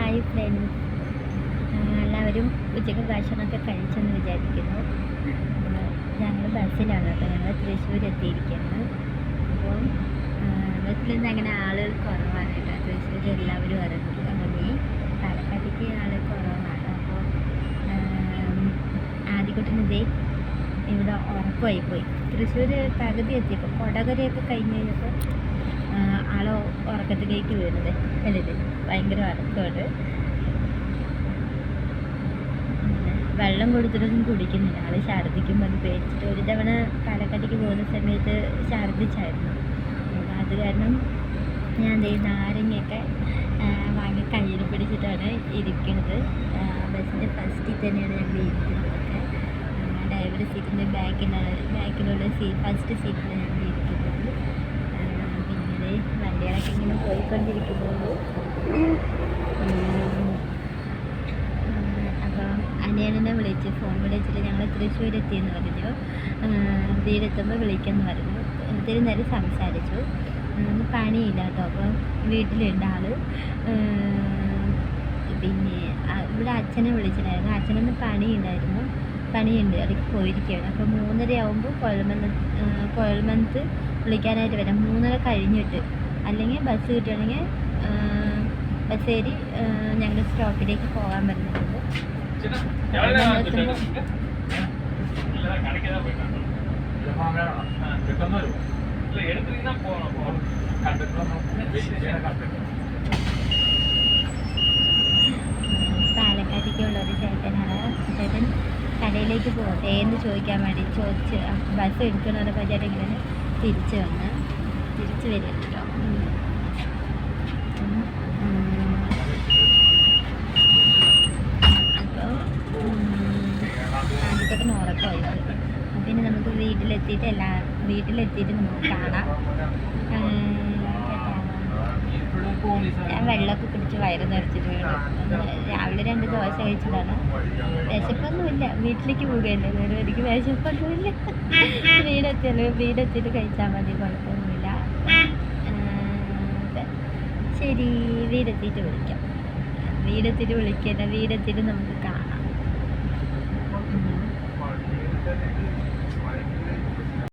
Hi friends, എല്ലാവരും ഉച്ചയ്ക്ക് ഭക്ഷണമൊക്കെ കഴിച്ചെന്ന് വിചാരിക്കുന്നു. ഞങ്ങൾ ബസ്സിലാണ് കേട്ടോ, ഞങ്ങൾ തൃശ്ശൂർ എത്തിയിരിക്കുന്നത്. അപ്പോൾ ബസ്സിൽ നിന്ന് അങ്ങനെ ആളുകൾ കുറവാണ് കേട്ടോ. തൃശ്ശൂർ എല്ലാവരും ഇറങ്ങി, പാലക്കാട്ടേക്ക് ആളുകൾ കുറവാണ്. അപ്പോൾ ആദ്യക്കുട്ടനിതേ ഇവിടെ ഉറക്കമായി പോയി. തൃശ്ശൂർ പകുതി എത്തിയപ്പോൾ കൊടകരയൊക്കെ കഴിഞ്ഞ് കഴിഞ്ഞപ്പോൾ ആളോ ഉറക്കത്തിലേക്ക് വീണത് അല്ലേ. ഭയങ്കര ഉറക്കമാണ്. വെള്ളം കൊടുത്തിട്ടൊന്നും കുടിക്കുന്നില്ല. ആൾ ഛർദ്ദിക്കുമ്പോൾ അത് പേടിച്ചിട്ട് ഒരു തവണ പാലക്കാട്ടേക്ക് പോകുന്ന സമയത്ത് ഛർദ്ദിച്ചായിരുന്നു. അപ്പോൾ അത് കാരണം ഞാൻ നാരങ്ങയൊക്കെ വാങ്ങി കയ്യിൽ പിടിച്ചിട്ടാണ് ഇരിക്കുന്നത്. ബസ്സിൻ്റെ ഫസ്റ്റിൽ തന്നെയാണ് ഞങ്ങൾ ഇരിക്കുന്നതൊക്കെ. ഡ്രൈവർ സീറ്റിൻ്റെ ബാക്കിലുള്ള ഫസ്റ്റ് സീറ്റിലാണ് ഞങ്ങൾ ഇരിക്കുന്നത്. പിന്നീട് വണ്ടികളൊക്കെ ഇങ്ങനെ പോയിക്കൊണ്ടിരിക്കുന്നുള്ളൂ. അപ്പോൾ അനിയനെ ഫോൺ വിളിച്ചിട്ട് ഞങ്ങൾ തൃശ്ശൂർ എത്തിയെന്ന് പറഞ്ഞു. വീടെത്തുമ്പോൾ വിളിക്കുമെന്ന് പറഞ്ഞു. ഒത്തിരി നേരം സംസാരിച്ചു. പണിയില്ല കേട്ടോ. അപ്പോൾ വീട്ടിലുണ്ട് ആൾ. പിന്നെ ഇവിടെ അച്ഛനെ വിളിച്ചിട്ടുണ്ടായിരുന്നു. അച്ഛനൊന്ന് പണിയുണ്ട്, ഇടയ്ക്ക് പോയിരിക്കുകയാണ്. അപ്പോൾ 3:30 ആകുമ്പോൾ കുഴൽമന്ത് വിളിക്കാനായിട്ട് വരാം. 3:30 കഴിഞ്ഞിട്ട്, അല്ലെങ്കിൽ ബസ് കിട്ടുകയാണെങ്കിൽ ബസ് കയറി ഞങ്ങൾ സ്റ്റോപ്പിലേക്ക് പോകാൻ പറ്റുന്നുണ്ട്. പാലക്കാട്ടേക്കുള്ള ഒരു ചേട്ടനാണ്. ചേട്ടൻ കടയിലേക്ക് പോകട്ടെ എന്ന് ചോദിക്കാൻ വേണ്ടി ചോദിച്ച് ബസ് എടുക്കണമെന്നപ്പോൾ ചേട്ടൻ ഇങ്ങനെ തിരിച്ചു വരും കേട്ടോ. ആദ്യത്തെ ഉറക്കമായി. പിന്നെ നമുക്ക് വീട്ടിലെത്തിയിട്ട് നമുക്ക് കാണാം. ഞാൻ വെള്ളമൊക്കെ കുടിച്ച് വയറ് നിറച്ചിട്ട് വീണു. രാവിലെ 2 ദോശ കഴിച്ചതാണ്. വിശപ്പൊന്നുമില്ല, വീട്ടിലേക്ക് പോവുകയല്ലേ. എനിക്ക് വിശപ്പൊന്നുമില്ല. വീടെത്തിയിട്ട് കഴിച്ചാൽ മതി, കുഴപ്പമൊന്നുമില്ല. ശരി, വീടെത്തിയിട്ട് വിളിക്കാം. വീടെത്തിയിട്ട് നമുക്ക് കാണാം.